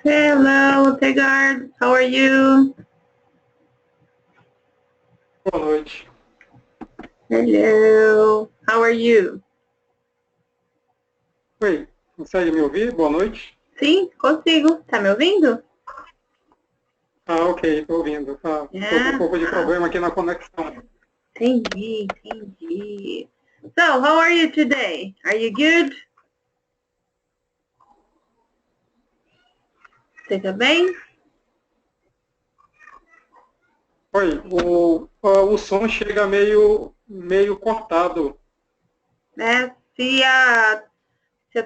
Hello, Tegard. How are you? Boa noite. Hello. How are you? Oi, consegue me ouvir? Boa noite. Sim, consigo. Tá me ouvindo? Ah, ok, estou ouvindo. Estou com um Yeah. pouco de problema aqui na conexão. Entendi. So, how are you today? Are you good? Você tá bem? Oi, o som chega meio cortado. Né? Se a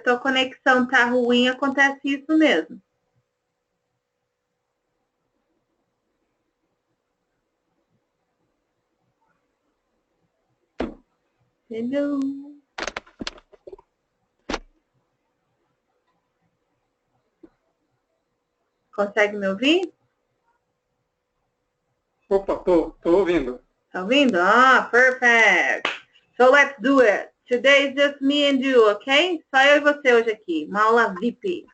tua conexão tá ruim, acontece isso mesmo. Hello. Consegue me ouvir? Opa, estou ouvindo. Tá ouvindo? Ah, perfect. So let's do it. Today is just me and you, ok? Só eu e você hoje aqui. Uma aula VIP.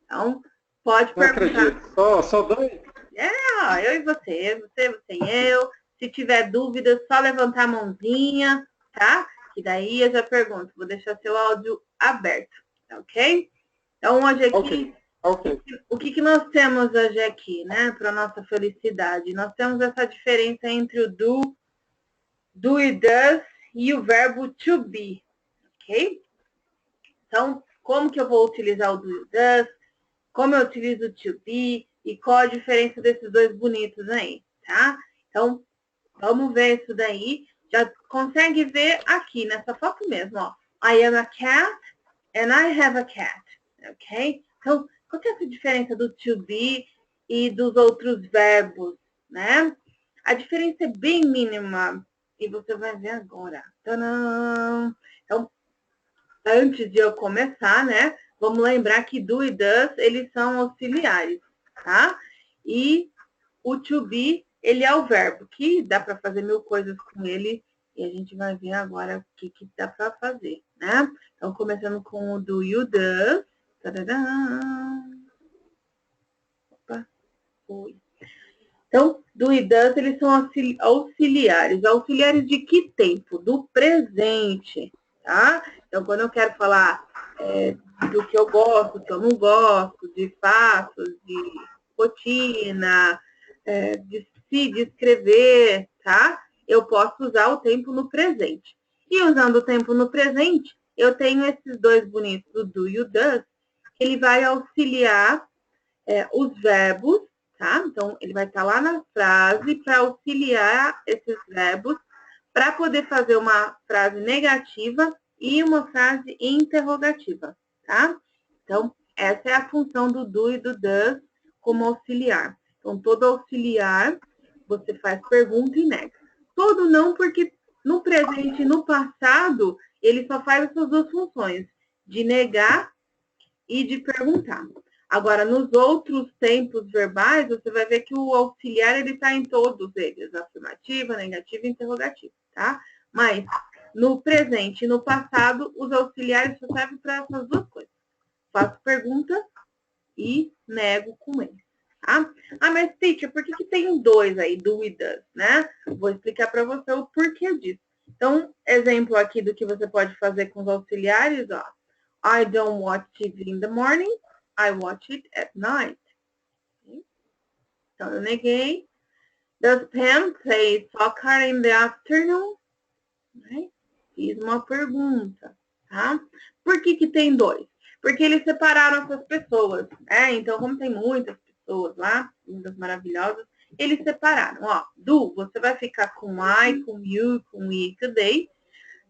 Então, pode Não perguntar. acredito. Só dois? Eu e você e eu. Se tiver dúvidas, só levantar a mãozinha, tá? Que daí eu já pergunto. Vou deixar seu áudio aberto, ok? Então, hoje aqui, Ok. o que nós temos hoje aqui, né? Para nossa felicidade. Nós temos essa diferença entre o do e does e o verbo to be, ok? Então, como que eu vou utilizar o do e does? Como eu utilizo o to be? E qual a diferença desses dois bonitos aí, tá? Então, vamos ver isso daí. Já consegue ver aqui nessa foto mesmo, ó. I am a cat and I have a cat, ok? Então, qual que é essa diferença do to be e dos outros verbos, né? A diferença é bem mínima e você vai ver agora. Tadã! Então, antes de eu começar, né? Vamos lembrar que do e does, eles são auxiliares, tá? E o to be, ele é o verbo, que dá para fazer mil coisas com ele, e a gente vai ver agora o que dá para fazer, né? Então, começando com o do you does. Tadadã. Opa, foi. Então, do e does, eles são auxiliares. Auxiliares de que tempo? Do presente, tá? Então, quando eu quero falar do que eu gosto, que eu não gosto, de fatos, de rotina, de se descrever, tá? Eu posso usar o tempo no presente. E usando o tempo no presente, eu tenho esses dois bonitos, o do e o does, que ele vai auxiliar os verbos, tá? Então, ele vai estar lá na frase para auxiliar esses verbos para poder fazer uma frase negativa e uma frase interrogativa, tá? Então, essa é a função do do e do does como auxiliar. Então, todo auxiliar, você faz pergunta e nega. Todo não, porque no presente e no passado, ele só faz essas duas funções, de negar e de perguntar. Agora, nos outros tempos verbais, você vai ver que o auxiliar ele está em todos eles, afirmativa, negativa e interrogativa, tá? Mas no presente e no passado, os auxiliares só servem para essas duas coisas. Faço pergunta e nego com eles, tá? Ah, mas teacher, por que tem dois aí, do e does, né? Vou explicar para você o porquê disso. Então, exemplo aqui do que você pode fazer com os auxiliares, ó. I don't watch TV in the morning, I watch it at night. Então, eu neguei. Does Pam play soccer in the afternoon? Fiz uma pergunta, tá? Por que tem dois? Porque eles separaram essas pessoas, né? Então, como tem muitas pessoas lá, muitas maravilhosas, eles separaram, ó. Do, você vai ficar com I, com you, com we today.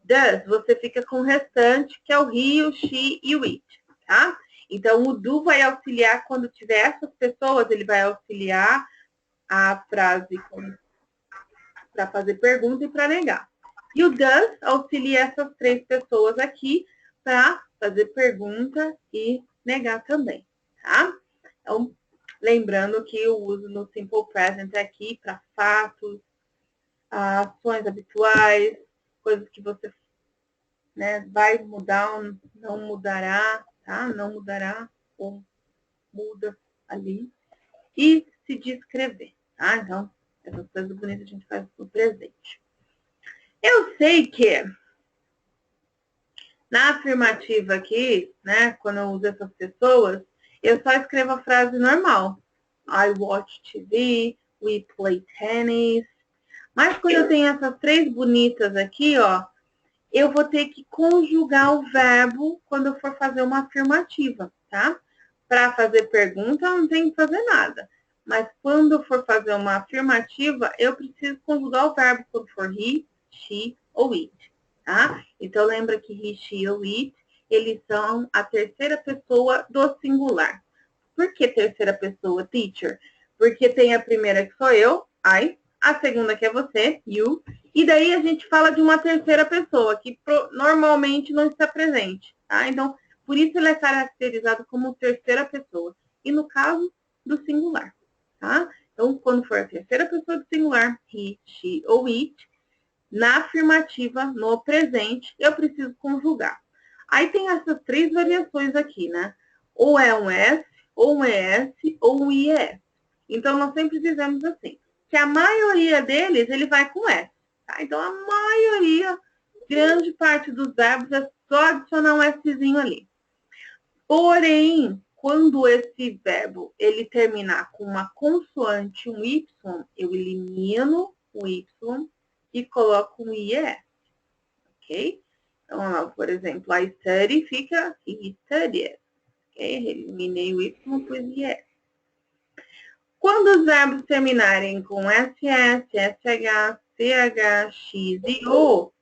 Does, você fica com o restante, que é o he, o she e o it, tá? Então, o do vai auxiliar quando tiver essas pessoas, ele vai auxiliar a frase para fazer pergunta e para negar. E o does auxilia essas três pessoas aqui para fazer pergunta e negar também, tá? Então, lembrando que o uso no simple present é aqui para fatos, ações habituais, coisas que você vai mudar ou não mudará, tá? Não mudará ou muda ali e se descrever, tá? Então, essas coisas bonitas a gente faz no presente. Eu sei que na afirmativa aqui, né, quando eu uso essas pessoas, eu só escrevo a frase normal. I watch TV, we play tennis. Mas quando eu tenho essas três bonitas aqui, ó, eu vou ter que conjugar o verbo quando eu for fazer uma afirmativa, tá? Para fazer pergunta, eu não tenho que fazer nada. Mas quando eu for fazer uma afirmativa, eu preciso conjugar o verbo quando for he, she ou it, tá? Então, lembra que he, she ou it, eles são a terceira pessoa do singular. Por que terceira pessoa, teacher? Porque tem a primeira que sou eu, I, a segunda que é você, you, e daí a gente fala de uma terceira pessoa, que normalmente não está presente, tá? Então, por isso ele é caracterizado como terceira pessoa. E no caso do singular, tá? Então, quando for a terceira pessoa do singular, he, she ou it, na afirmativa, no presente, eu preciso conjugar. Aí tem essas três variações aqui, né? Ou é um S, ou um ES, ou um IES. Então, nós sempre dizemos assim, que a maioria deles, ele vai com S. Tá? Então, a maioria, grande parte dos verbos, é só adicionar um Szinho ali. Porém, quando esse verbo, ele terminar com uma consoante, um Y, eu elimino o Y e coloco um IES, ok? Então, por exemplo, I study fica he studied, ok? Eliminei o Y, pus IES. Quando os verbos terminarem com SS, SH, CH, X e O,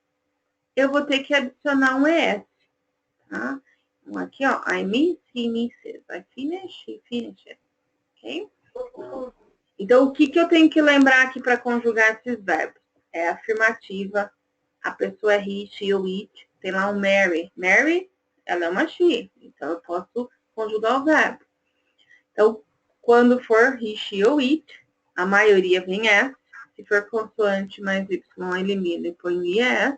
eu vou ter que adicionar um ES, tá? Então, aqui, ó, I miss, he misses, I finish, he finishes, ok? Então, o que eu tenho que lembrar aqui para conjugar esses verbos? É afirmativa, a pessoa é he, she ou it, tem lá um Mary. Mary, ela é uma she, então eu posso conjugar o verbo. Então, quando for he, she ou it, a maioria vem S. Se for consoante mais Y, elimina e põe IS.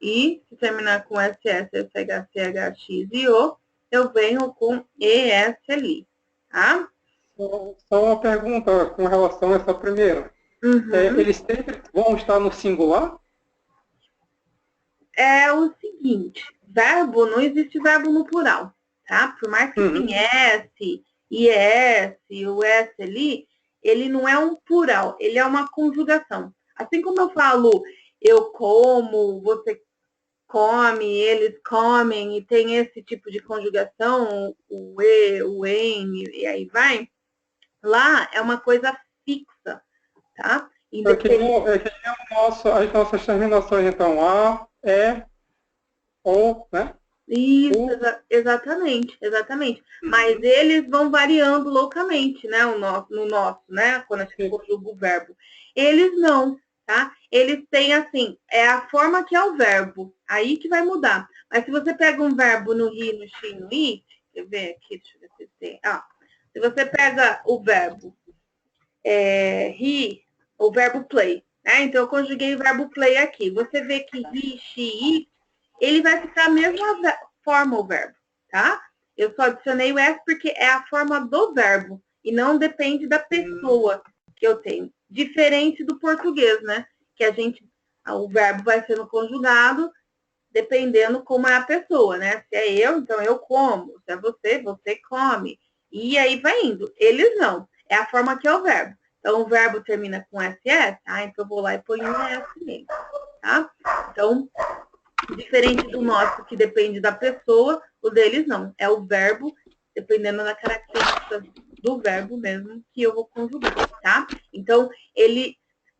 E se terminar com SS, SH, CH, X e O, eu venho com ES ali, tá? Só uma pergunta com relação a essa primeira. Eles sempre vão estar no singular? É o seguinte, verbo, não existe verbo no plural, tá? Por mais que tenha S, IS, o S ali, ele não é um plural, ele é uma conjugação. Assim como eu falo, eu como, você come, eles comem, e tem esse tipo de conjugação, o e, o em, e aí vai, lá é uma coisa fixa, tá? É que nem as nossas terminações, então, A, E, O, né? Isso, exatamente, exatamente. Mas eles vão variando loucamente, né? No nosso, né? Quando a gente conjuga o verbo. Eles não, tá? Eles têm assim, é a forma que é o verbo. Aí que vai mudar. Mas se você pega um verbo no he, no she, no it, quer ver aqui, deixa eu ver se tem. Se você pega o verbo he, o verbo play, né? Então eu conjuguei o verbo play aqui. Você vê que he, she, it, ele vai ficar a mesma forma, o verbo, tá? Eu só adicionei o S porque é a forma do verbo e não depende da pessoa que eu tenho. Diferente do português, né? Que o verbo vai sendo conjugado dependendo como é a pessoa, né? Se é eu, então eu como. Se é você, você come. E aí vai indo. Eles não. É a forma que é o verbo. Então, o verbo termina com SS, então eu vou lá e ponho um S nele, tá? Então, diferente do nosso, que depende da pessoa, o deles não. É o verbo, dependendo da característica do verbo mesmo, que eu vou conjugar, tá? Então,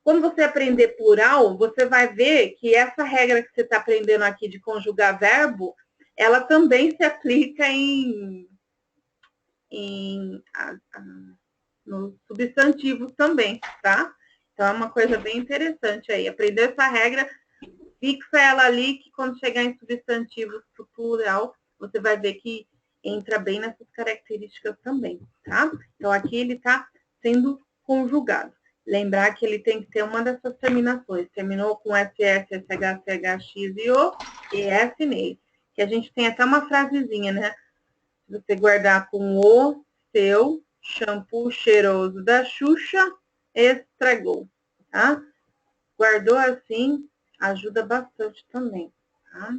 quando você aprender plural, você vai ver que essa regra que você está aprendendo aqui de conjugar verbo, ela também se aplica nos substantivos também, tá? Então, é uma coisa bem interessante aí. Aprender essa regra, fixa ela ali, que quando chegar em substantivos pro plural, você vai ver que entra bem nessas características também, tá? Então, aqui ele está sendo conjugado. Lembrar que ele tem que ter uma dessas terminações. Terminou com SS, SH, CH, X e O, e S nele. Que a gente tem até uma frasezinha, né? Se você guardar com O, seu shampoo cheiroso da Xuxa estragou, tá? Guardou assim, ajuda bastante também, tá?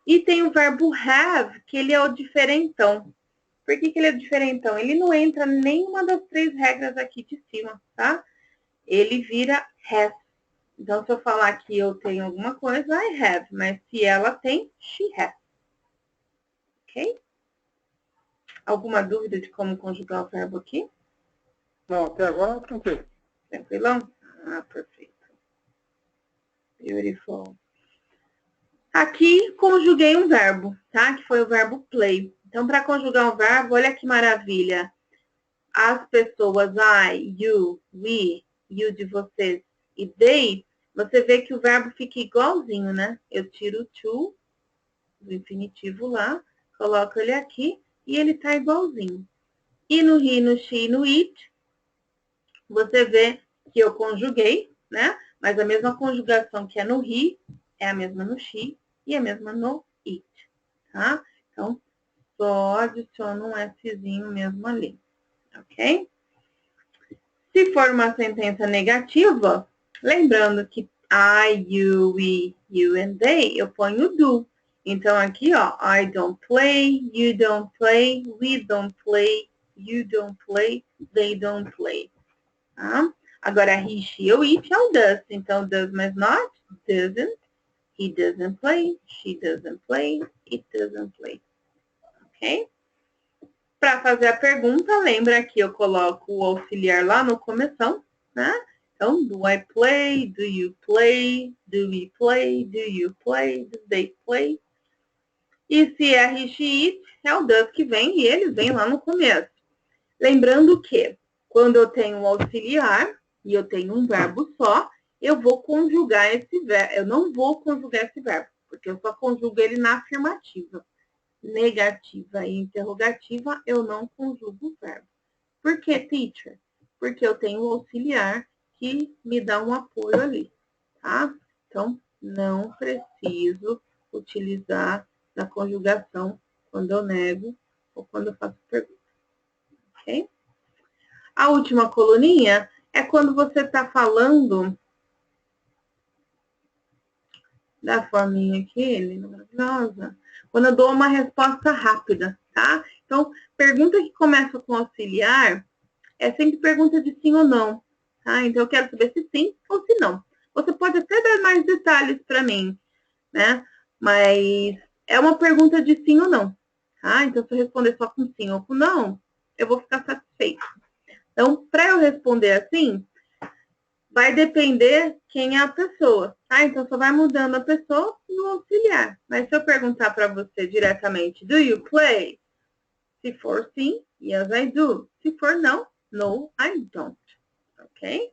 E tem o verbo have, que ele é o diferentão. Por que ele é diferentão? Ele não entra em nenhuma das 3 regras aqui de cima, tá? Ele vira has. Então, se eu falar que eu tenho alguma coisa, I have. Mas se ela tem, she has. Ok? Alguma dúvida de como conjugar o verbo aqui? Não, até agora tranquilo. Tranquilão? Ah, perfeito. Beautiful. Aqui, conjuguei um verbo, tá? Que foi o verbo play. Então, para conjugar um verbo, olha que maravilha. As pessoas, I, you, we, you de vocês e they, você vê que o verbo fica igualzinho, né? Eu tiro o to, do infinitivo lá, coloco ele aqui e ele tá igualzinho. E no he, no she, no it, você vê que eu conjuguei, né? Mas a mesma conjugação que é no he, é a mesma no she e a mesma no it, tá? Então, só adiciono um Szinho mesmo ali, ok? Se for uma sentença negativa, lembrando que I, you, we, you and they, eu ponho do. Então, aqui, ó, I don't play, you don't play, we don't play, you don't play, they don't play. Tá? Agora, he, she ou it é o does. Então, does mais not, doesn't. He doesn't play, she doesn't play, it doesn't play. Ok? Para fazer a pergunta, lembra que eu coloco o auxiliar lá no começão, né? Então, do I play, do you play, do we play, do you play, do they play. E se é he, she, it, é o does que vem e ele vem lá no começo. Lembrando que quando eu tenho um auxiliar e eu tenho um verbo só, eu vou conjugar esse verbo. Eu não vou conjugar esse verbo, porque eu só conjugo ele na afirmativa. Negativa e interrogativa, eu não conjugo o verbo. Por que, teacher? Porque eu tenho um auxiliar que me dá um apoio ali, tá? Então, não preciso utilizar na conjugação quando eu nego ou quando eu faço pergunta, ok? A última coluninha é quando você está falando da forminha aqui, linda, maravilhosa, quando eu dou uma resposta rápida, tá? Então, pergunta que começa com auxiliar é sempre pergunta de sim ou não, tá? Então, eu quero saber se sim ou se não. Você pode até dar mais detalhes para mim, né? Mas é uma pergunta de sim ou não, tá? Então, se eu responder só com sim ou com não, eu vou ficar satisfeita. Então, para eu responder assim, vai depender quem é a pessoa, tá? Então, só vai mudando a pessoa no auxiliar. Mas se eu perguntar para você diretamente, do you play? Se for sim, yes, I do. Se for não, no, I don't. Ok?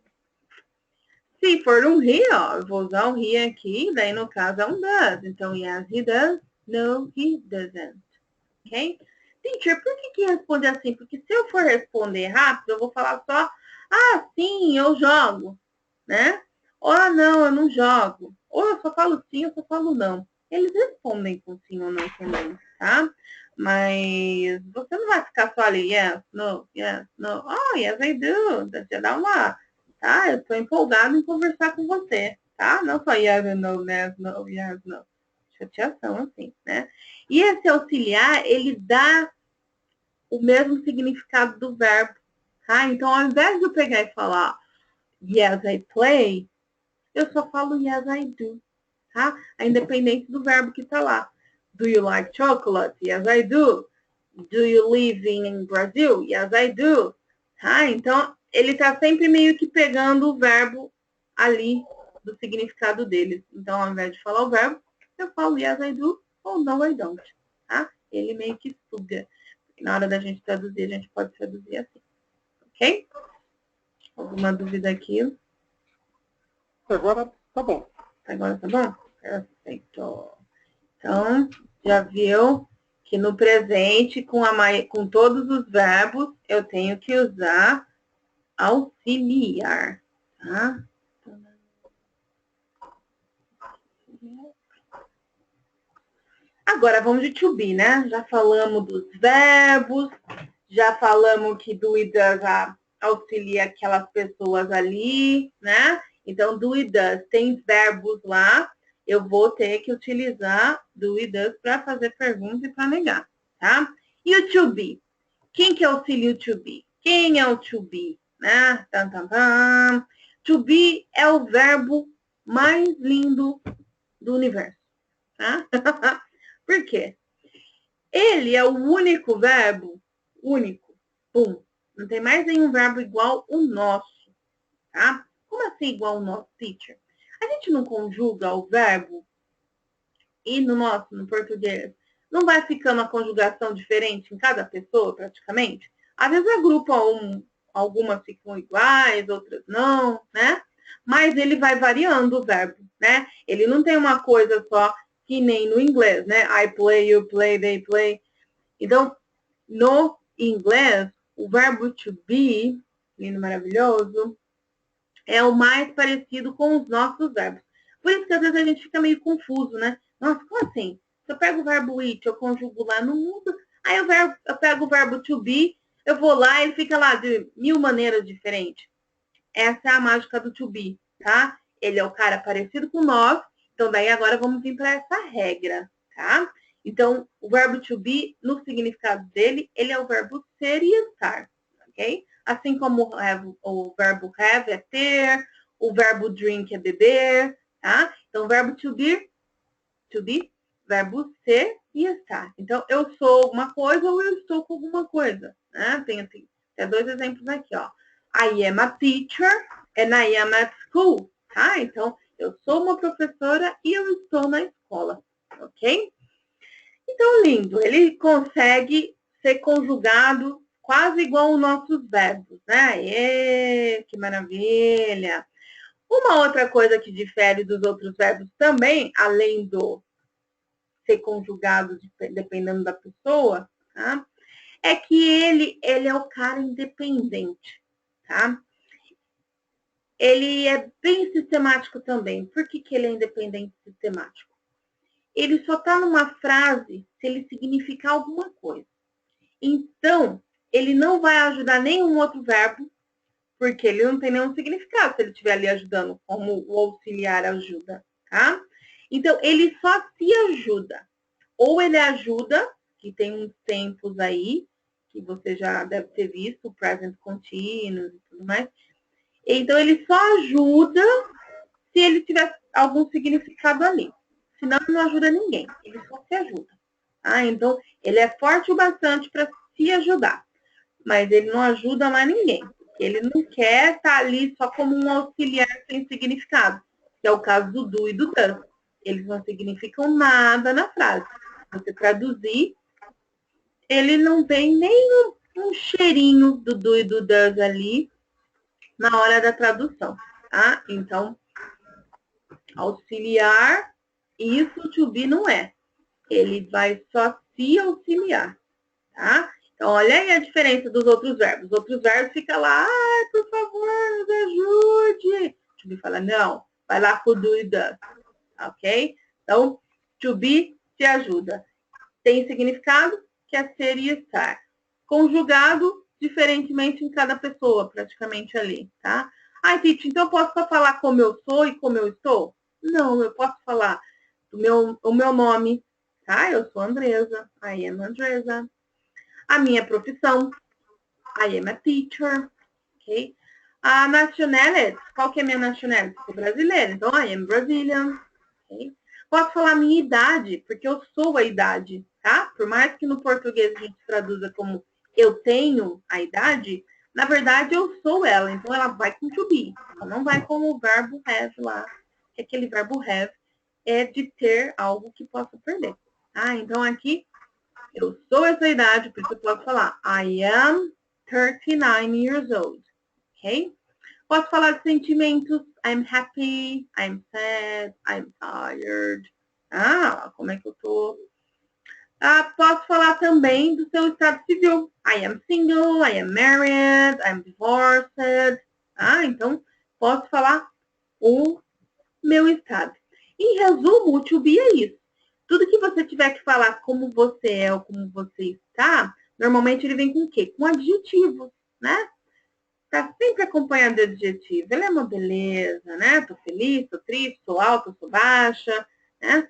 Se for um he, ó, eu vou usar um he aqui, daí no caso é um does. Então, yes, he does. No, he doesn't. Ok? Teacher, por que responde assim? Porque se eu for responder rápido, eu vou falar só, ah, sim, eu jogo, né? Ou, ah, não, eu não jogo. Ou eu só falo sim, eu só falo não. Eles respondem com sim ou não também, tá? Mas você não vai ficar só ali, yes, no, oh, yes, I do. Já dá uma, tá? Eu tô empolgado em conversar com você, tá? Não só yes, no, yes, no, yes, no. Chateação, assim, né? E esse auxiliar, ele dá o mesmo significado do verbo, tá? Então, ao invés de eu pegar e falar yes, I play, eu só falo yes, I do, tá? Independente do verbo que tá lá. Do you like chocolate? Yes, I do. Do you live in Brazil? Yes, I do. Tá? Então, ele tá sempre meio que pegando o verbo ali do significado dele. Então, ao invés de falar o verbo, eu falo yes, I do ou no, I don't. Tá? Ele meio que suga. Na hora da gente traduzir, a gente pode traduzir assim. Ok? Alguma dúvida aqui? Agora tá bom. Agora tá bom? Perfeito. Então, já viu que no presente, com todos os verbos, eu tenho que usar auxiliar, tá? Agora, vamos de to be, né? Já falamos dos verbos, Já falamos que do e does auxilia aquelas pessoas ali, né? Então, do e does tem verbos lá, eu vou ter que utilizar do e does para fazer pergunta e para negar, tá? E o to be? Quem que auxilia o to be? Quem é o to be? Né? Tam, tam, tam. To be é o verbo mais lindo do universo, tá? Por quê? Ele é o único verbo, único, pum. Não tem mais nenhum verbo igual o nosso, tá? Como assim igual o nosso, teacher? A gente não conjuga o verbo e no nosso, no português, não vai ficando uma conjugação diferente em cada pessoa, praticamente? Às vezes agrupam algumas ficam iguais, outras não, né? Mas ele vai variando o verbo, né? Ele não tem uma coisa só que nem no inglês, né? I play, you play, they play. Então, no inglês, o verbo to be, lindo, maravilhoso, é o mais parecido com os nossos verbos. Por isso que às vezes a gente fica meio confuso, né? Nossa, como assim? Se eu pego o verbo it, eu conjugo lá no mundo, aí eu pego o verbo to be, eu vou lá e ele fica lá de 1000 maneiras diferentes. Essa é a mágica do to be, tá? Ele é o cara parecido com nós, então daí agora vamos vir para essa regra, tá? Então, o verbo to be, no significado dele, ele é o verbo ser e estar, ok? Assim como o verbo have é ter, o verbo drink é beber, tá? Então, o verbo to be, verbo ser e estar. Então, eu sou uma coisa ou eu estou com alguma coisa, né? Tem dois exemplos aqui, ó. I am a teacher and I am at school, tá? Então, eu sou uma professora e eu estou na escola, ok? Então, lindo, ele consegue ser conjugado quase igual aos nossos verbos, né? Que maravilha! Uma outra coisa que difere dos outros verbos também, além do ser conjugado dependendo da pessoa, tá? É que ele é o cara independente, tá? Ele é bem sistemático também. Por que ele é independente e sistemático? Ele só está numa frase se ele significar alguma coisa. Então, ele não vai ajudar nenhum outro verbo, porque ele não tem nenhum significado se ele estiver ali ajudando, como o auxiliar ajuda, tá? Então, ele só se ajuda. Ou ele ajuda, que tem uns tempos aí, que você já deve ter visto, present continuous e tudo mais. Então, ele só ajuda se ele tiver algum significado ali. Senão, ele não ajuda ninguém. Ele só se ajuda. Ah, então, ele é forte o bastante para se ajudar. Mas ele não ajuda mais ninguém. Ele não quer estar ali só como um auxiliar sem significado. Que é o caso do do e do does. Eles não significam nada na frase. Se você traduzir, ele não tem nem um cheirinho do do e do does ali na hora da tradução, tá? Então, auxiliar, isso to be não é. Ele vai só se auxiliar, tá? Então, olha aí a diferença dos outros verbos. Os outros verbos ficam lá, ai, por favor, nos ajude. To be fala, não, vai lá com o do e does, ok? Então, to be se ajuda. Tem significado, que é ser e estar. Conjugado diferentemente em cada pessoa, praticamente ali, tá? Ai, Titi, então eu posso só falar como eu sou e como eu estou? Não, eu posso falar o meu nome, tá? Eu sou Andresa, I am Andresa. A minha profissão, I am a teacher, ok? A nationality, qual que é a minha nationality? Sou brasileira, então I am Brazilian, ok? Posso falar a minha idade, porque eu sou a idade, tá? Por mais que no português a gente traduza como eu tenho a idade, na verdade eu sou ela, então ela vai com to be, ela não vai com o verbo have lá, que aquele verbo have é de ter algo que possa perder, tá? Então aqui, eu sou essa idade, por isso eu posso falar I am 39 years old, ok? Posso falar de sentimentos. I'm happy, I'm sad, I'm tired. Ah, como é que eu tô? Ah, posso falar também do seu estado civil. I am single, I am married, I'm divorced. Ah, então posso falar o meu estado. Em resumo, o to be é isso. Tudo que você tiver que falar como você é ou como você está, Normalmente ele vem com o quê? Com adjetivos, né? Tá sempre acompanhado de adjetivo. Ele é uma beleza, né? Tô feliz, tô triste, tô alta, tô baixa, né?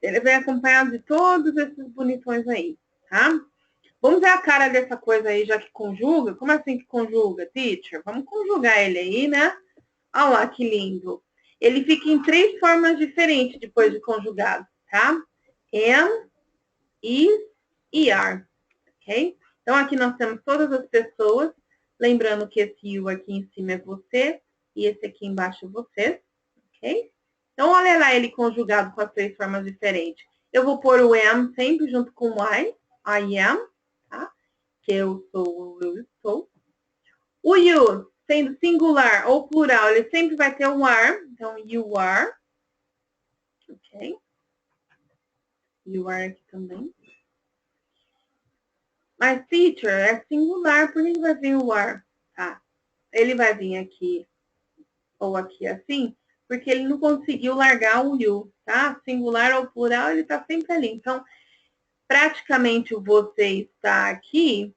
Ele vem acompanhado de todos esses bonitões aí, tá? Vamos ver a cara dessa coisa aí, já que conjuga. Como assim que conjuga, teacher? Vamos conjugar ele aí, né? Olha lá que lindo. Ele fica em 3 formas diferentes depois de conjugado, tá? Am, is e are, ok? Então, aqui nós temos todas as pessoas. Lembrando que esse you aqui em cima é você e esse aqui embaixo é você, ok? Então, olha lá ele conjugado com as 3 formas diferentes. Eu vou pôr o am sempre junto com o I am, tá? Que eu sou, eu estou. O you, sendo singular ou plural, ele sempre vai ter um are. Então, you are. Ok? You are aqui também. Mas, teacher, é singular, por que ele vai vir o are? Tá? Ele vai vir aqui ou aqui assim, porque ele não conseguiu largar o you, tá? Singular ou plural, ele tá sempre ali. Então, praticamente o você está aqui,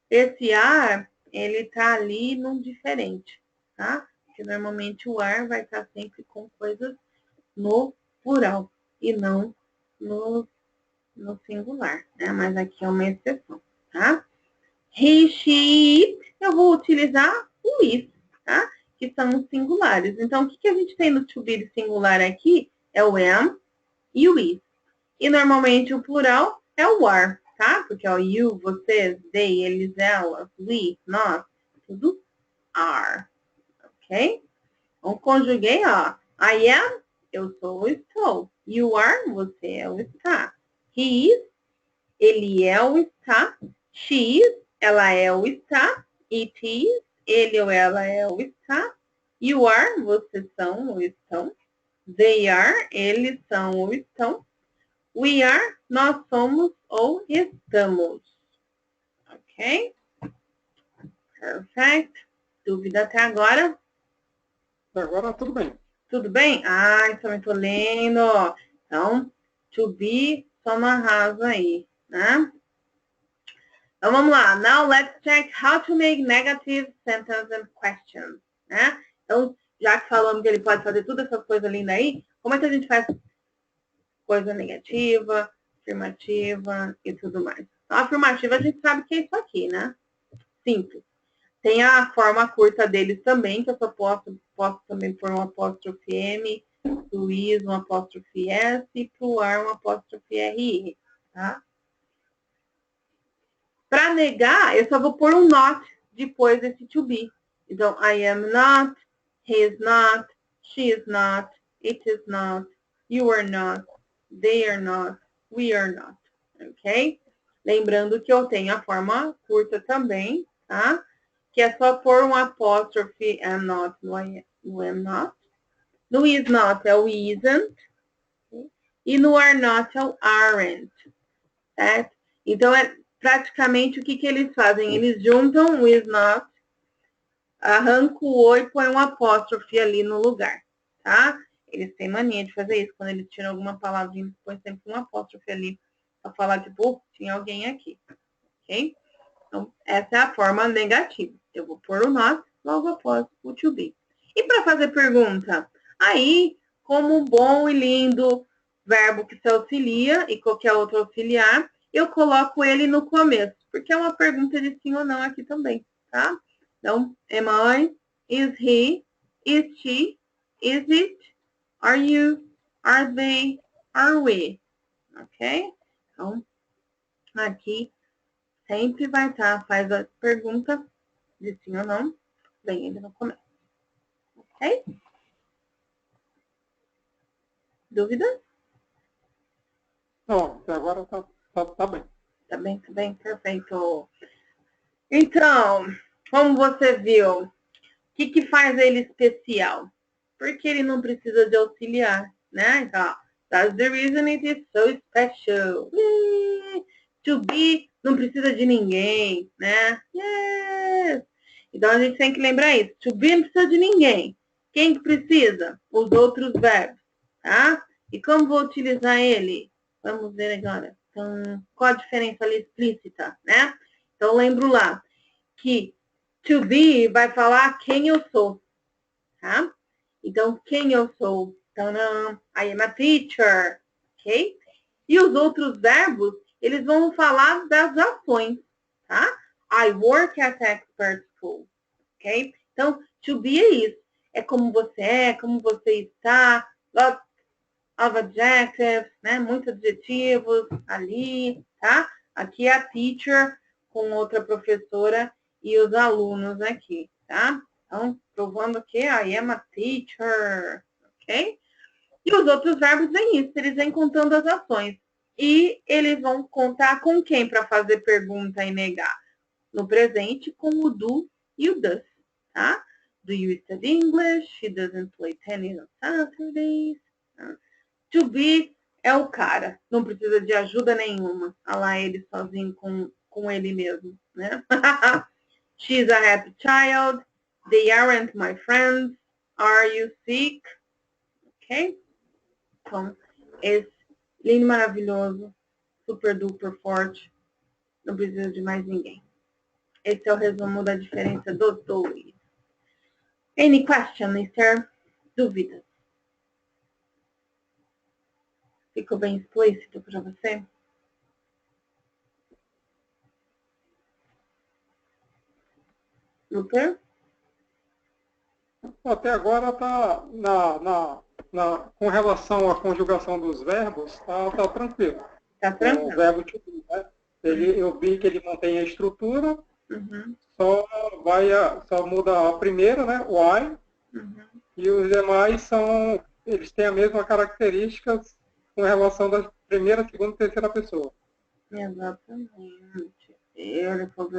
esse are, ele tá ali num diferente, tá? Porque normalmente o are vai estar sempre com coisas no plural e não no singular, né? Mas aqui é uma exceção, tá? He, she, it, eu vou utilizar o is, tá? Que são os singulares. Então, o que a gente tem no to be de singular aqui? É o am e o is. E, normalmente, o plural é o are, tá? Porque é o you, vocês, they, eles, elas, we, nós, tudo are, ok? Então, conjuguei, ó. I am, eu sou, estou. You are, você é o está. He is, ele é o está. She is, ela é o está. It is, ele ou ela é o está. You are, vocês são ou estão. They are, eles são ou estão. We are, nós somos ou estamos. Ok? Perfect. Dúvida até agora? Agora tudo bem. Tudo bem? Ah, isso é muito lindo. Então, to be, só no arraso aí, né? Então, vamos lá. Now, let's check how to make negative sentence and questions, né? Então, já que falamos que ele pode fazer todas essas coisas lindas aí, como é que a gente faz coisa negativa, afirmativa e tudo mais? Então, afirmativa a gente sabe que é isso aqui, né? Simples. Tem a forma curta deles também, que eu só posso também pôr um apóstrofe M, pro is um apóstrofe S e pro ar um apóstrofe RI, tá? Para negar, eu só vou pôr um not depois desse to be. Então, I am not, he is not, she is not, it is not, you are not, they are not, we are not, ok? Lembrando que eu tenho a forma curta também, tá? Que é só pôr um apóstrofe am not no am not. No is not é o isn't. E no are not é o aren't. Certo? Então, praticamente o que eles fazem? Eles juntam o is not, arrancam o o e põe um apóstrofe ali no lugar. Tá? Eles têm mania de fazer isso. Quando eles tiram alguma palavrinha, eles põem sempre um apóstrofe ali para falar, tipo, tinha alguém aqui. Ok? Então, essa é a forma negativa. Eu vou pôr o not logo após o to be. E para fazer pergunta? Aí, como um bom e lindo verbo que se auxilia e qualquer outro auxiliar, eu coloco ele no começo, porque é uma pergunta de sim ou não aqui também, tá? Então, am I? Is he? Is she? Is it? Are you? Are they? Are we? Ok? Então, aqui sempre vai estar, faz a pergunta de sim ou não, bem ele no começo. Ok? Dúvida? Não, até agora tá bem. Tá bem, perfeito. Então, como você viu, o que faz ele especial? Porque ele não precisa de auxiliar, né? Então, that's the reason it is so special. Yay! To be não precisa de ninguém, né? Yes! Então, a gente tem que lembrar isso. To be não precisa de ninguém. Quem que precisa? Os outros verbos, tá? E como vou utilizar ele? Vamos ver agora. Então, qual a diferença ali explícita, né? Então, lembro lá que to be vai falar quem eu sou, tá? Então, quem eu sou? Tadam, I am a teacher, ok? E os outros verbos, eles vão falar das ações, tá? I work at expert school, ok? Então, to be é isso. É como você está, lots of adjectives, né? Muitos adjetivos ali, tá? Aqui é a teacher com outra professora e os alunos aqui, tá? Então, provando que I am a teacher, ok? E os outros verbos vêm isso, eles vêm contando as ações. E eles vão contar com quem para fazer pergunta e negar? No presente, com o do e o does, tá? Do you study English? She doesn't play tennis on Saturdays. To be é o cara, não precisa de ajuda nenhuma. Olha lá ele sozinho com ele mesmo, né? She's a happy child. They aren't my friends. Are you sick? Ok? Então, esse lindo, maravilhoso, super duper forte, não precisa de mais ninguém. Esse é o resumo da diferença dos dois. Any question, mister? Dúvidas? Ficou bem explícito para você? Luther? Até agora está com relação à conjugação dos verbos, tá tranquilo. Tá tranquilo? O verbo to be, né? Eu vi que ele mantém a estrutura, só muda a primeira, né? O I, e os demais eles têm a mesma característica com relação da primeira, segunda e terceira pessoa. Exatamente. Beautiful.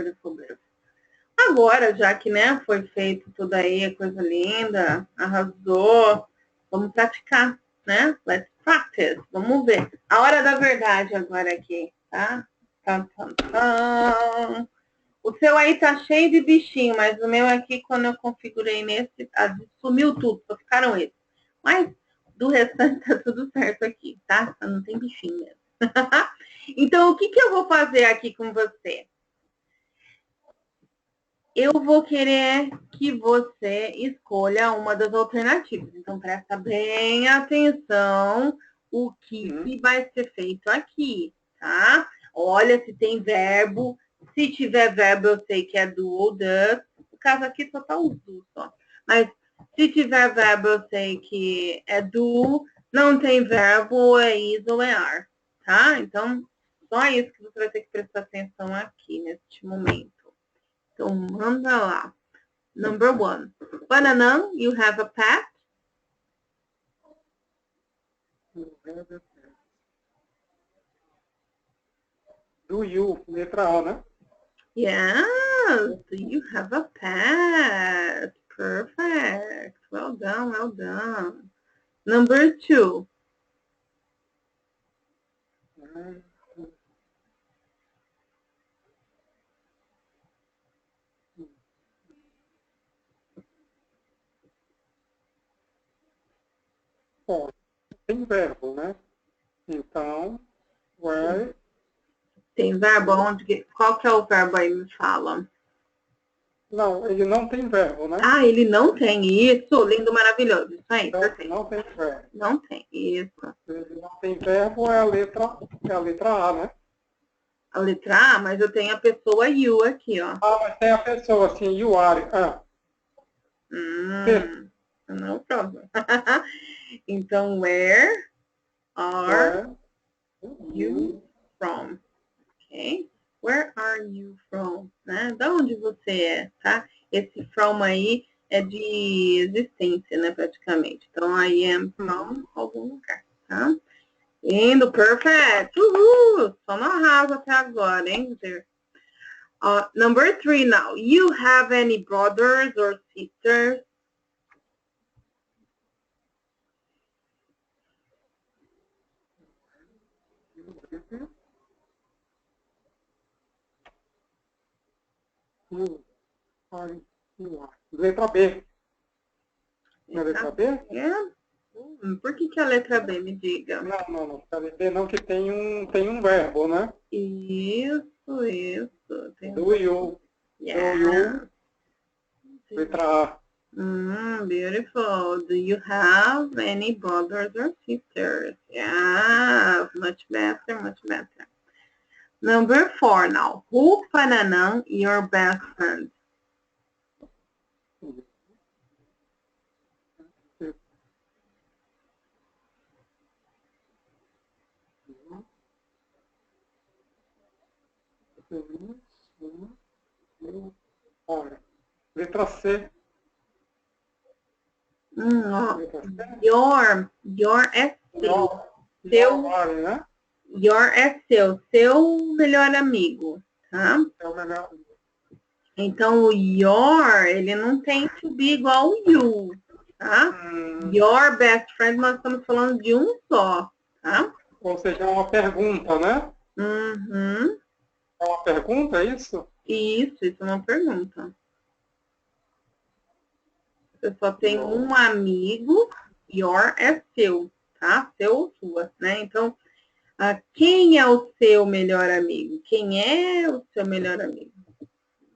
Agora, já que, né, foi feito tudo aí, coisa linda, arrasou, vamos praticar, né? Let's practice. Vamos ver. A hora da verdade agora aqui, tá? O seu aí tá cheio de bichinho, mas o meu aqui, quando eu configurei nesse, sumiu tudo, só ficaram esses. Mas do restante tá tudo certo aqui, tá? Não tem bichinho mesmo. Então, o que eu vou fazer aqui com você? Eu vou querer que você escolha uma das alternativas. Então, presta bem atenção o que vai ser feito aqui, tá? Olha se tem verbo. Se tiver verbo, eu sei que é do ou does. No caso aqui só tá os do só. Mas se tiver verbo, eu sei que é do. Não tem verbo, ou é is ou é are, tá? Então, só isso que você vai ter que prestar atenção aqui neste momento. Então, manda lá. Number 1. Bananão, you have a pet? Do you, letra A, né? Yes, you have a pet. Perfect. Well done. Number 2. Bom, tem verbo, né? Então, where... Tem verbo? Qual que é o verbo aí? Me fala. Não, ele não tem verbo, né? Ah, ele não tem isso. Lindo, maravilhoso. Isso aí, perfeito. Não tem verbo. Não tem, isso. Ele não tem verbo, é a letra A, né? A letra A, mas eu tenho a pessoa you aqui, ó. Ah, mas tem a pessoa, assim, you are. No problem. Então, where are you from? Ok? Where are you from? Né? Da onde você é, tá? Esse from aí é de existência, né, praticamente. Então, I am from algum lugar, tá? Lindo, perfect! Uhul! Só no arraso até agora, hein, Zé? Number 3 now. You have any brothers or sisters? Letra B. Na letra B? Yeah. Por que a letra B, me diga? Não. A letra B não, que tem um verbo, né? Isso. Do you. Yeah. Do you. Letra A. Beautiful. Do you have any brothers or sisters? Yeah, much better. Number 4 now. Who, Pananang, your best friend? Letra C. Your é seu. Né? Your é seu melhor amigo, tá? É o melhor. Então, o your, ele não tem to be igual o you, tá? Your best friend, nós estamos falando de um só, tá? Ou seja, é uma pergunta, né? É uma pergunta, é isso? Isso é uma pergunta. Você só tem um amigo, your é seu, tá? Seu ou sua, né? Então, quem é o seu melhor amigo? Quem é o seu melhor amigo?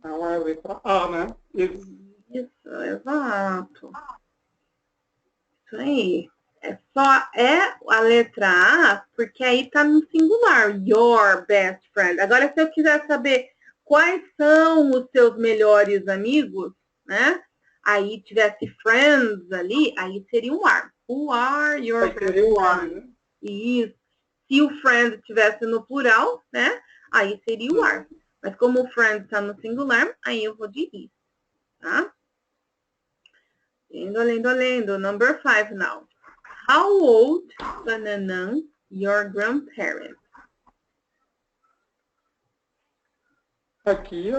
Não é a letra A, né? Isso, exato. Isso aí. Só é a letra A, porque aí tá no singular. Your best friend. Agora, se eu quiser saber quais são os seus melhores amigos, né? Aí tivesse friends ali, aí seria um are. Who are your best friends? Né? Isso. Se o friend tivesse no plural, né? Aí seria o are. Mas como o friend está no singular, aí eu vou de is, tá? Lendo. Number 5 now. How old, Pananang, your grandparents? Aqui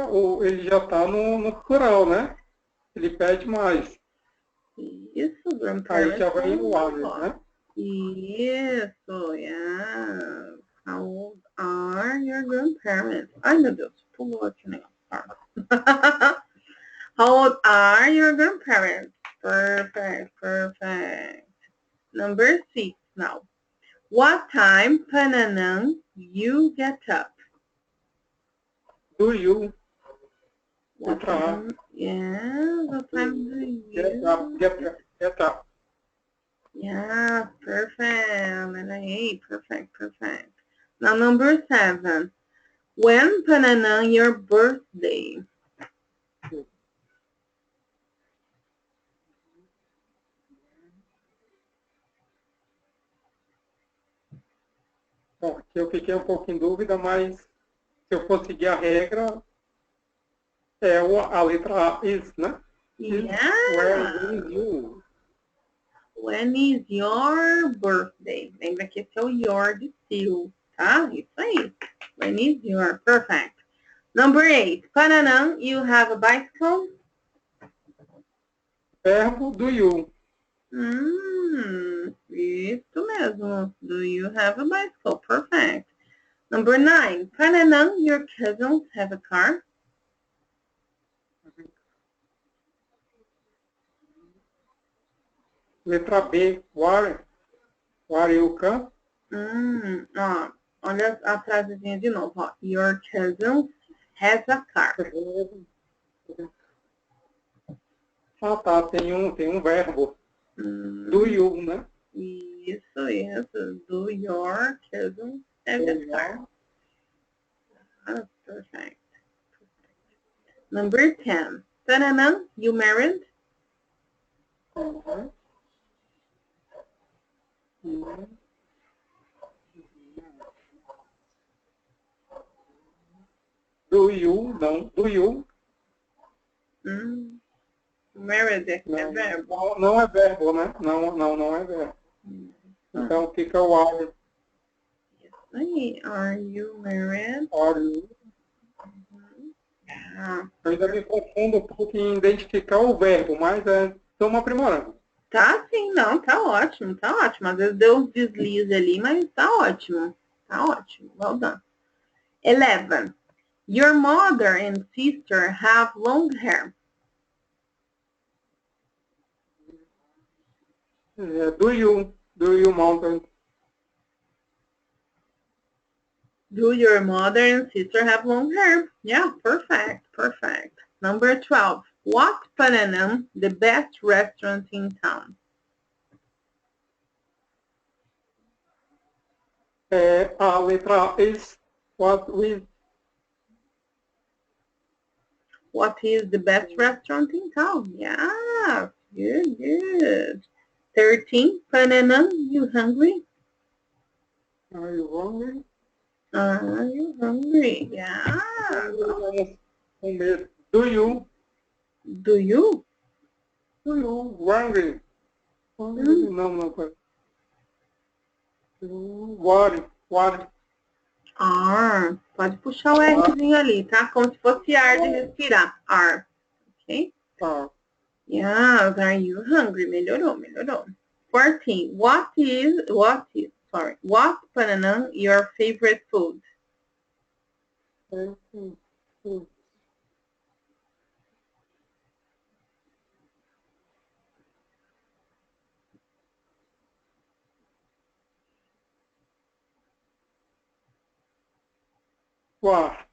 ele já está no plural, né? Ele pede mais. Isso, grandparents. Aí já vem o are, né? Isso, yeah. How old are your grandparents? Ai, meu Deus, pulou aqui o negócio. How old are your grandparents? Perfect. Number 6 now. What time, Pananang, you get up? Do you. What time? Yeah, what time do you? Get up. Yeah, perfect. Now, number 7. When, Pananang, your birthday? Bom, aqui eu fiquei um pouco em dúvida, mas se eu for seguir a regra, é a letra A, is, né? Yeah. When is you? When is your birthday? Lembra que esse é o your de seu, tá? Isso aí. When is your? Perfect. Number 8. Pananang, you have a bicycle? Verbo do you. Isso mesmo. Do you have a bicycle? Perfect. Number 9. Pananang, your cousins have a car? Letra B, where you come? Olha a frasezinha de novo. Ó. Your cousin has a car. Tá. Tem um verbo. Do you, né? Isso. Do your cousin have a car? Perfect. Number 10. Pananang, you married? Do you, não. Do you. Married é verbo. Não é verbo, né? Não é verbo. Então fica o are. Aí, are you married? Are you? Eu ainda me confundo um pouco em identificar o verbo, mas estamos aprimorando. Tá sim, não, tá ótimo. Às vezes deu um deslize ali, mas tá ótimo. Well done. 11. Your mother and sister have long hair. Do you mountain? Do your mother and sister have long hair? Yeah, perfect, perfect. Number 12. What Pananam, the best restaurant in town? A letra is what is the best restaurant in town? Yeah, good, good. 13. Pananam, you hungry? Are you hungry? Are you hungry? Yeah. Do you? Do you? Do you hungry? Não, pera. What? Are. Pode puxar o Rzinho ali, tá? Como se fosse ar de respirar. Are. Ok? Yeah, are you hungry? Melhorou, melhorou. 14. What Pananam, your favorite food?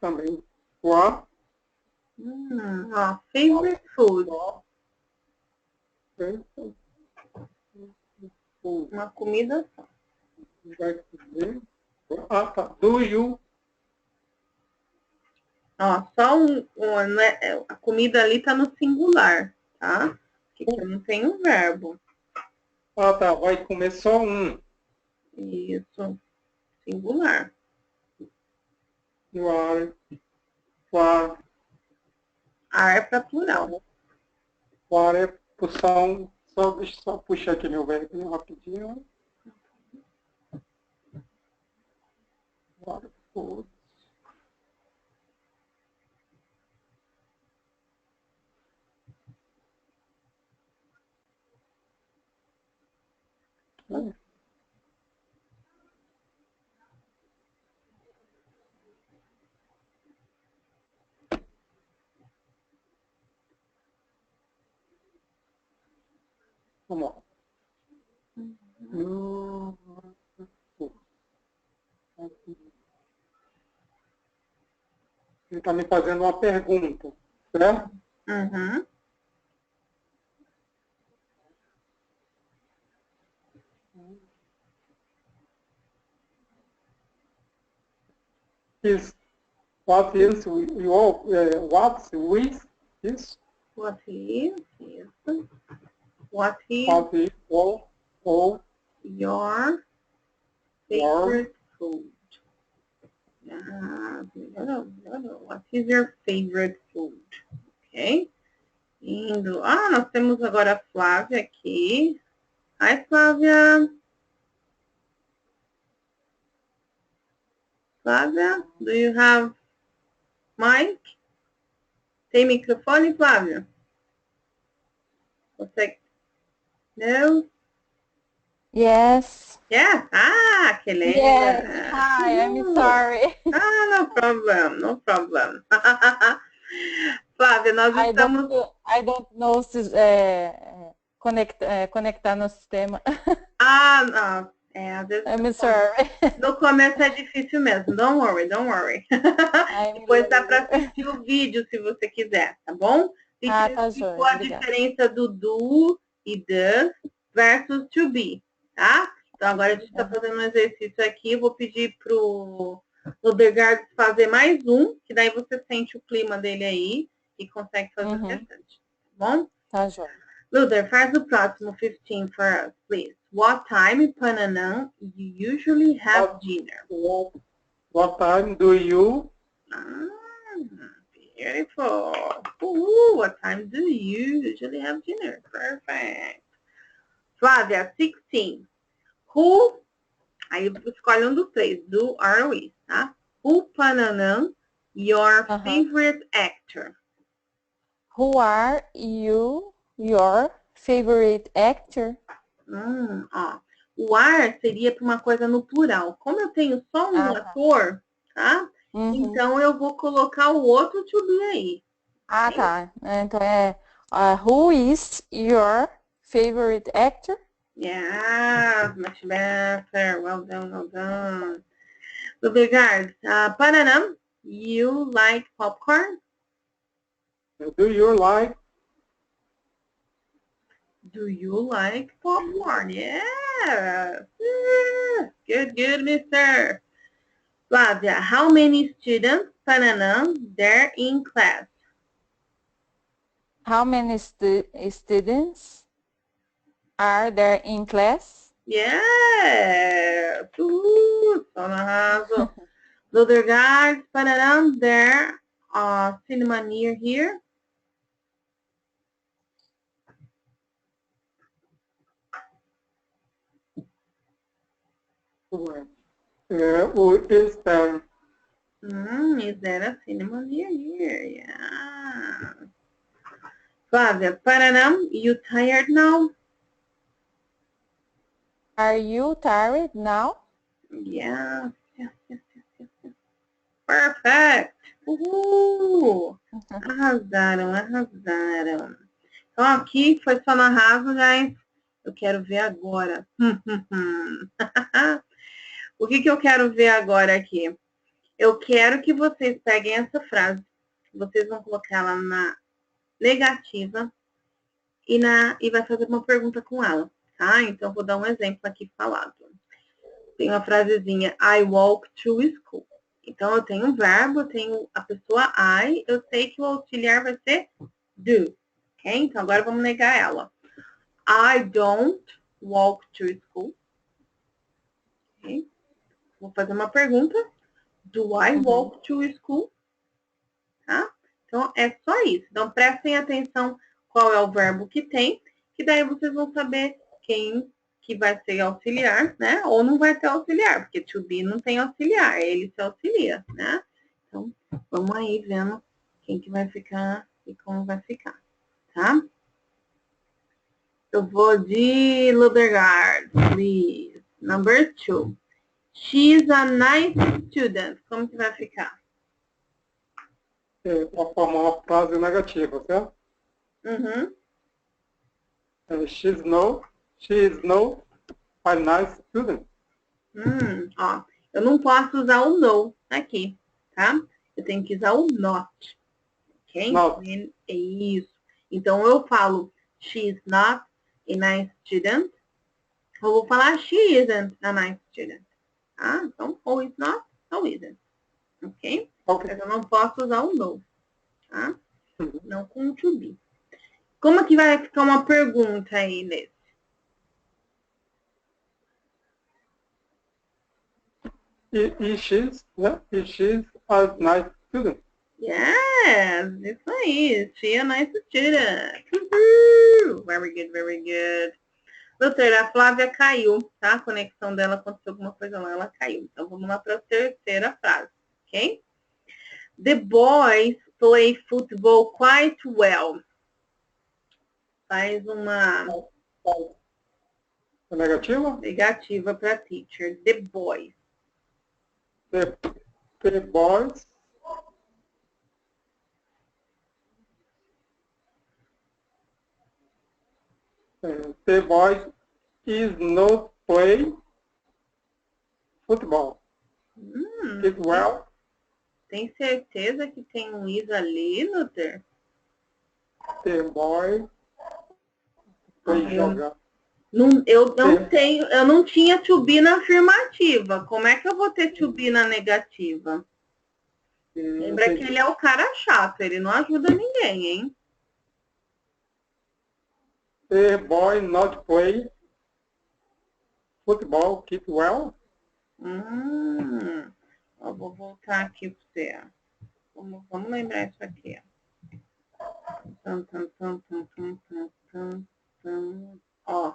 Também. What? Favorite food. Uma comida só. Tá. Do you? Só né, a comida ali tá no singular, tá? Porque eu não tenho verbo. Tá. Vai comer só um. Isso. Singular. You are. Are para plural. What é posição. Deixa eu só puxar aqui meu verbo rapidinho. What food? Vamos lá. Ele está me fazendo uma pergunta, certo? Uhum. What is what's with this? What is isso? What is all your favorite food? What is your favorite food? Ok? Indo. Nós temos agora a Flávia aqui. Hi, Flávia. Flávia, do you have mic? Tem microfone, Flávia? Você... No? Yes. Yeah? Que linda. Yes. Hi, I'm sorry. No problem, no problem. Flávia, nós estamos... I don't know se conectar no sistema. Não. Às vezes... I'm sorry. No começo é difícil mesmo. Don't worry. Depois dá para assistir o vídeo se você quiser, tá bom? Tá Ficou a diferença do do e does versus to be, tá? Então agora a gente está fazendo um exercício aqui. Vou pedir pro Lodegaard fazer mais um, que daí você sente o clima dele aí e consegue fazer o restante, tá bom? Tá joia. Luder, faz o próximo 15 for us, please. What time in Pananam you usually have dinner? What time do you? Beautiful. What time do you usually have dinner? Perfect. Flávia, 16. Who, aí escolhe um dos três, do or with, tá? Who Pananam, your favorite actor? Who are you, your favorite actor? O are seria para uma coisa no plural. Como eu tenho só um ator, tá? Então eu vou colocar o outro to be aí. Tá. Então who is your favorite actor? Yeah, much better. Well done, well done. Ludegard, Pananam, you like popcorn? Do you like? Do you like popcorn? Yeah. Good, good, mister. Flavia, how many students, Pananam, there in class? How many students are there in class? Yeah. Só na arraso. Ludegard, Pananam, there cinema near here. Who is there? Is there a cinema near here? Yeah. Flávia, Paranam, you tired now? Are you tired now? Yes. Perfect. Uhul. Arrasaram, arrasaram. Então, aqui foi só no arraso, guys. Eu quero ver agora. O que eu quero ver agora aqui? Eu quero que vocês peguem essa frase. Vocês vão colocar ela na negativa e vai fazer uma pergunta com ela, tá? Então, eu vou dar um exemplo aqui falado. Tem uma frasezinha, I walk to school. Então, eu tenho um verbo, eu tenho a pessoa I, eu sei que o auxiliar vai ser do, ok? Então, agora vamos negar ela. I don't walk to school. Okay? Vou fazer uma pergunta. Do I walk to school? Tá? Então, é só isso. Então, prestem atenção qual é o verbo que tem, que daí vocês vão saber quem que vai ser auxiliar, né? Ou não vai ter auxiliar, porque to be não tem auxiliar, ele se auxilia, né? Então, vamos aí vendo quem que vai ficar e como vai ficar, tá? Eu vou de Ludegard, please. Number 2. She's a nice student. Como que vai ficar? Para formar uma frase negativa, certo? She's no a nice student. Ó, eu não posso usar o no aqui, tá? Eu tenho que usar o not, ok? Not. É isso. Então, eu falo she's not a nice student. Eu vou falar she isn't a nice student, tá? Então, ou is not, ou isn't, ok? Mas eu não posso usar o no, tá? Não com o to be. Como é que vai ficar uma pergunta aí nesse? Is she's a nice student? Yes, isso aí. She a nice student. Very good, very good. Doutora, a Flávia caiu, tá? A conexão dela aconteceu alguma coisa lá, ela caiu. Então, vamos lá para a terceira frase, ok? The boys play football quite well. Faz uma negativa? Negativa para teacher. The boys. The boys is not play football. It well. Tem certeza que tem um is ali, Luther? The boy foi jogar. Eu não tinha to be na afirmativa. Como é que eu vou ter to be na negativa? Lembra que ele é o cara chato, ele não ajuda ninguém, hein? The boy not play football, keep well. Eu vou voltar aqui para você. Vamos lembrar isso aqui. Ó.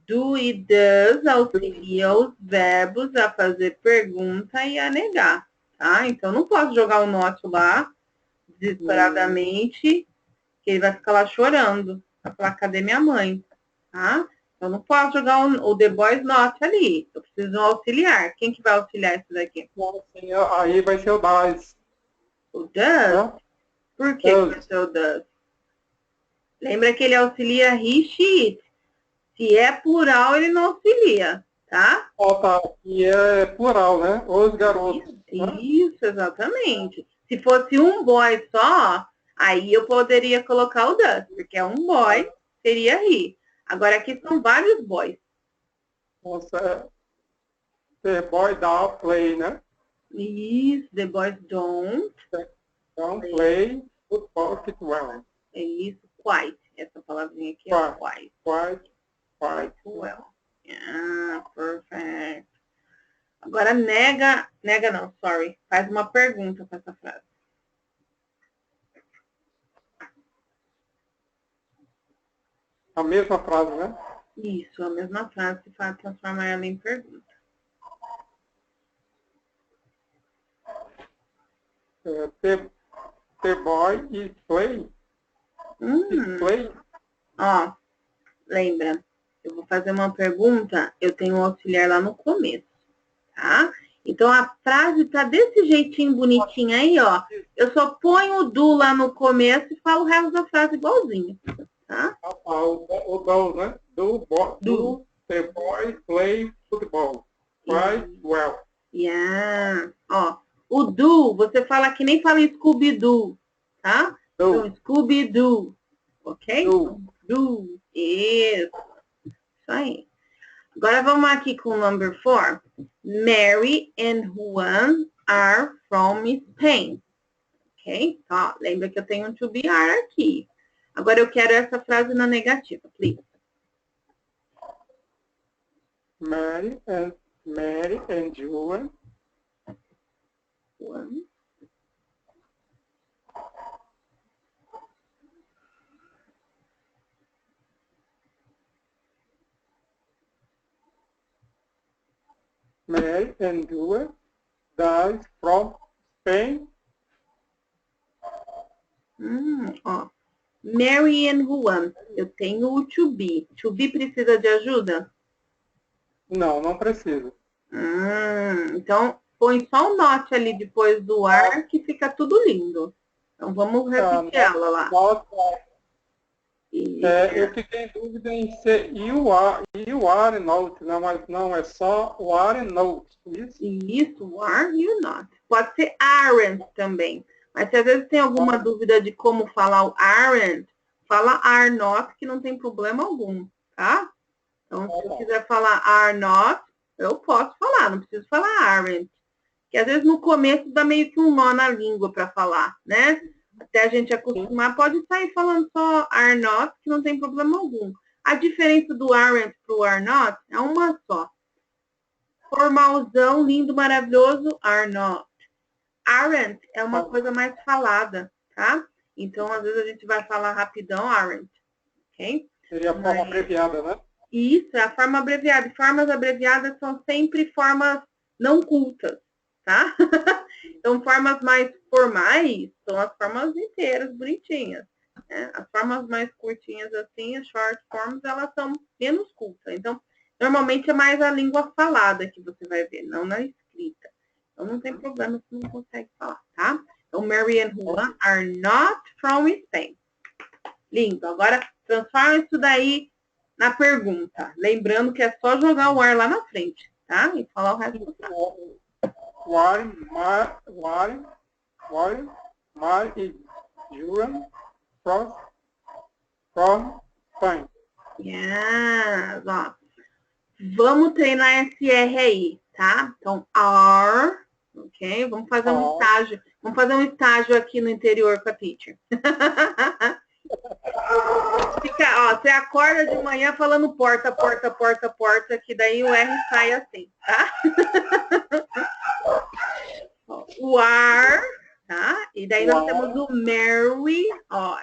Do e does auxilia os verbos a fazer pergunta e a negar, tá? Então, não posso jogar o not lá, desesperadamente, que ele vai ficar lá chorando. Vai falar, cadê minha mãe? Tá? Eu não posso jogar o the boys not ali. Eu preciso de um auxiliar. Quem que vai auxiliar isso daqui? Aí vai ser o does. O does? Por que vai ser o does? Lembra que ele auxilia he, she, it. Se é plural, ele não auxilia, tá? Ó, tá. E é plural, né? Os garotos. Né? Isso, exatamente. Se fosse um boy só, aí eu poderia colocar o does, porque é um boy, seria he. Agora aqui são vários boys. Você, the boy don't play, né? Isso, the boys don't. Don't play football fit well. É isso, quite. Essa palavrinha aqui é quite. Quite Well. Yeah, perfect. Agora nega não, sorry. Faz uma pergunta com essa frase. A mesma frase, né? Isso, a mesma frase, se faz transformar ela em pergunta. The boy is play. Is play. Ó, lembra, eu vou fazer uma pergunta, eu tenho um auxiliar lá no começo, tá? Então, a frase tá desse jeitinho bonitinho aí, ó. Eu só ponho o do lá no começo e falo o resto da frase igualzinho, tá? O do, né? Do the boy play football. Quite well. Yeah. Ó, o do, você fala que nem fala Scooby-Doo, tá? Do. Então, Scooby-Doo, ok? Do. Isso. Isso aí. Agora vamos aqui com o number 4. Mary and Juan are from Spain. Ok? Ó, lembra que eu tenho um to be are aqui. Agora eu quero essa frase na negativa, please. Mary and Juan. Mary and Juan dies from Spain. Ó. Mary and Juan. Eu tenho o to be. To be precisa de ajuda? Não precisa. Então, põe só um not ali depois do are, que fica tudo lindo. Então, vamos repetir ela lá. Eu fiquei em dúvida em ser you are not, não, mas não, é só o are not. Isso, are you not. Pode ser aren't também. Mas se às vezes tem alguma dúvida de como falar o aren't, fala are not, que não tem problema algum, tá? Então, se eu quiser falar are not, eu posso falar, não preciso falar aren't. Que às vezes no começo dá meio que um nó na língua para falar, né? Até a gente acostumar, pode sair falando só are not, que não tem problema algum. A diferença do aren't pro are not é uma só. Formalzão, lindo, maravilhoso, are not. Aren't é uma coisa mais falada, tá? Então, às vezes a gente vai falar rapidão, aren't, ok? Seria a forma abreviada, né? Isso, é a forma abreviada. E formas abreviadas são sempre formas não cultas, tá? Então, formas mais formais são as formas inteiras, bonitinhas. Né? As formas mais curtinhas, assim, as short forms, elas são menos cultas. Então, normalmente é mais a língua falada que você vai ver, não na escrita. Então, não tem problema se não consegue falar, tá? Então, Mary and Juan are not from Spain. Lindo. Agora, transforma isso daí na pergunta. Lembrando que é só jogar o ar lá na frente, tá? E falar o resto do frase. Why is Juran from Spain? Yes, ó. Vamos treinar esse R aí, tá? Então, are, ok? Vamos fazer um estágio. Vamos fazer um estágio aqui no interior com a teacher. Você acorda de manhã falando porta, porta, porta, porta, que daí o R sai assim, tá? O are, tá? E daí nós temos o Mary, ó.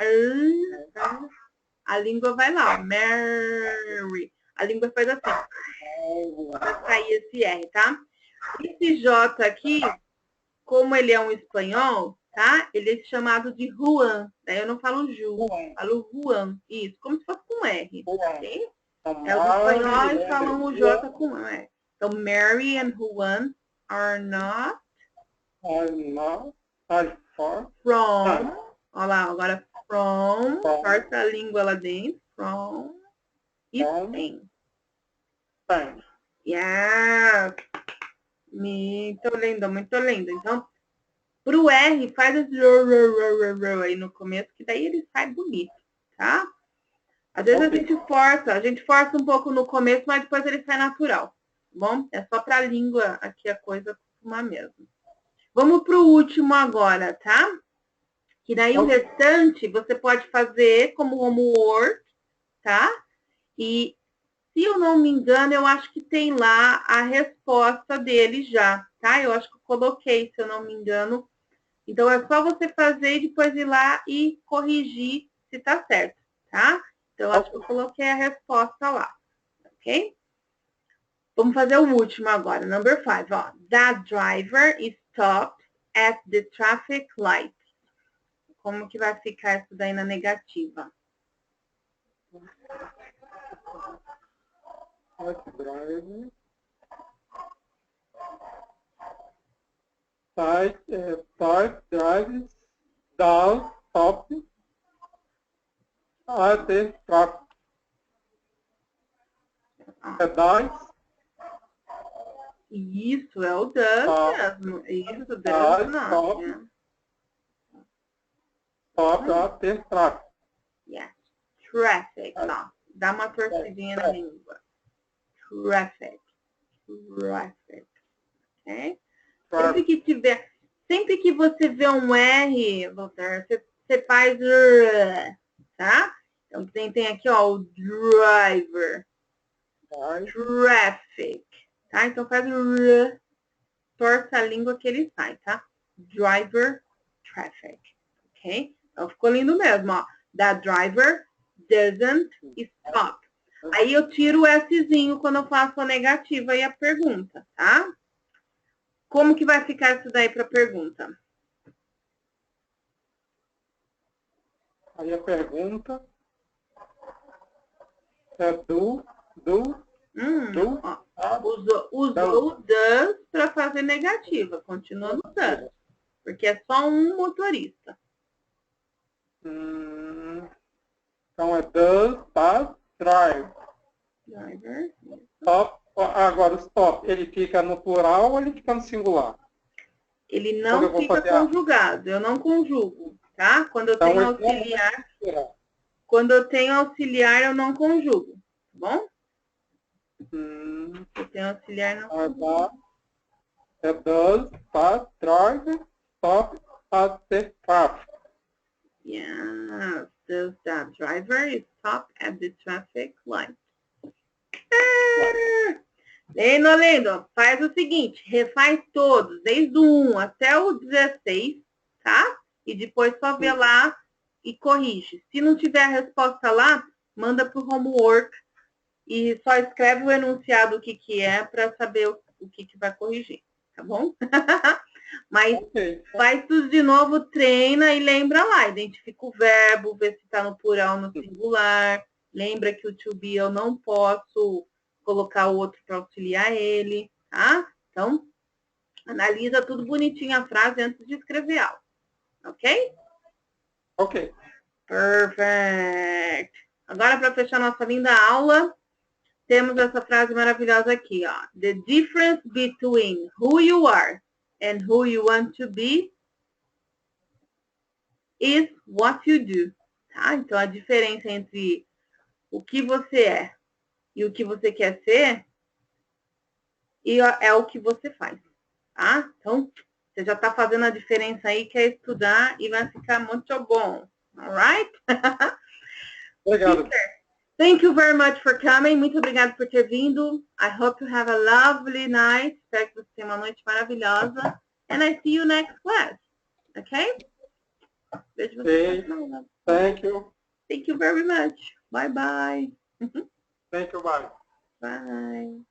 A língua vai lá, ó. Mary. A língua faz assim. Vai sair esse R, tá? Esse J aqui, como ele é um espanhol, tá? Ele é chamado de Juan. Daí eu não falo Ju, falo Juan. Isso, como se fosse com R. Ok? É os espanhóis falam o J com R. Então, Mary and Juan are not from. Olha lá, agora from. Corta a língua lá dentro. From Spain. Spain. Yeah. Muito lindo, muito lindo. Então, pro R, faz esse aí no começo, que daí ele sai bonito, tá? Às vezes Ok. a gente força um pouco no começo, mas depois ele sai natural, tá bom? É só pra língua aqui a coisa costuma mesmo. Vamos pro último agora, tá? Que daí o restante você pode fazer como homework, tá? E se eu não me engano, eu acho que tem lá a resposta dele já, tá? Eu acho que eu coloquei, se eu não me engano. Então, é só você fazer e depois ir lá e corrigir se tá certo, tá? Então, eu acho que eu coloquei a resposta lá, ok? Vamos fazer o último agora, number 5, ó. That driver stopped at the traffic light. Como que vai ficar isso daí na negativa? Drives down, stop, at the traffic. É dice. Isso, é o does mesmo. Isso, does not. Yeah. Stop at the traffic. Yes. Traffic, ó. Dá uma torcidinha na língua. Traffic. Traffic. Ok? Sempre que você vê um R, Walter, você faz tá? Então tem aqui, ó, o driver. Traffic. Tá? Então faz o torce a língua que ele sai, tá? Driver, traffic. Ok? Então ficou lindo mesmo, ó. That driver doesn't stop. Aí eu tiro o Szinho quando eu faço a negativa e a pergunta, tá? Como que vai ficar isso daí para a pergunta? Aí a pergunta é do. Ó, usou o does para fazer negativa. Continua no does. Porque é só um motorista. Então é does, does, drive. Driver. Stop. Agora o stop, ele fica no plural ou ele fica no singular? Ele não fica conjugado. Eu não conjugo, tá? Quando eu tenho auxiliar. Quando eu tenho auxiliar, eu não conjugo. Tá bom? Eu tenho auxiliar, não conjugo. É does, does, drive, stop at the traffic. Yeah, does that driver stop at the traffic light? Lendo, faz o seguinte, refaz todos, desde o 1 até o 16, tá? E depois só vê lá e corrige. Se não tiver a resposta lá, manda para o homework e só escreve o enunciado o que é para saber o que vai corrigir, tá bom? Mas faz tudo de novo, treina e lembra lá, identifica o verbo, vê se está no plural ou no singular, lembra que o to be eu não posso colocar o outro para auxiliar ele, tá? Então, analisa tudo bonitinho a frase antes de escrever algo, ok? Ok. Perfect. Agora, para fechar nossa linda aula, temos essa frase maravilhosa aqui, ó. The difference between who you are and who you want to be is what you do, tá? Então, a diferença entre o que você é e o que você quer ser é o que você faz, tá? Então, você já está fazendo a diferença aí, quer estudar e vai ficar muito bom, alright? Obrigado. Thank you very much for coming. Muito obrigada por ter vindo. I hope you have a lovely night. Espero que você tenha uma noite maravilhosa. And I see you next class. Okay? Vejo você na aula. Thank you. Thank you very much. Bye bye. Thank you, bye. Bye.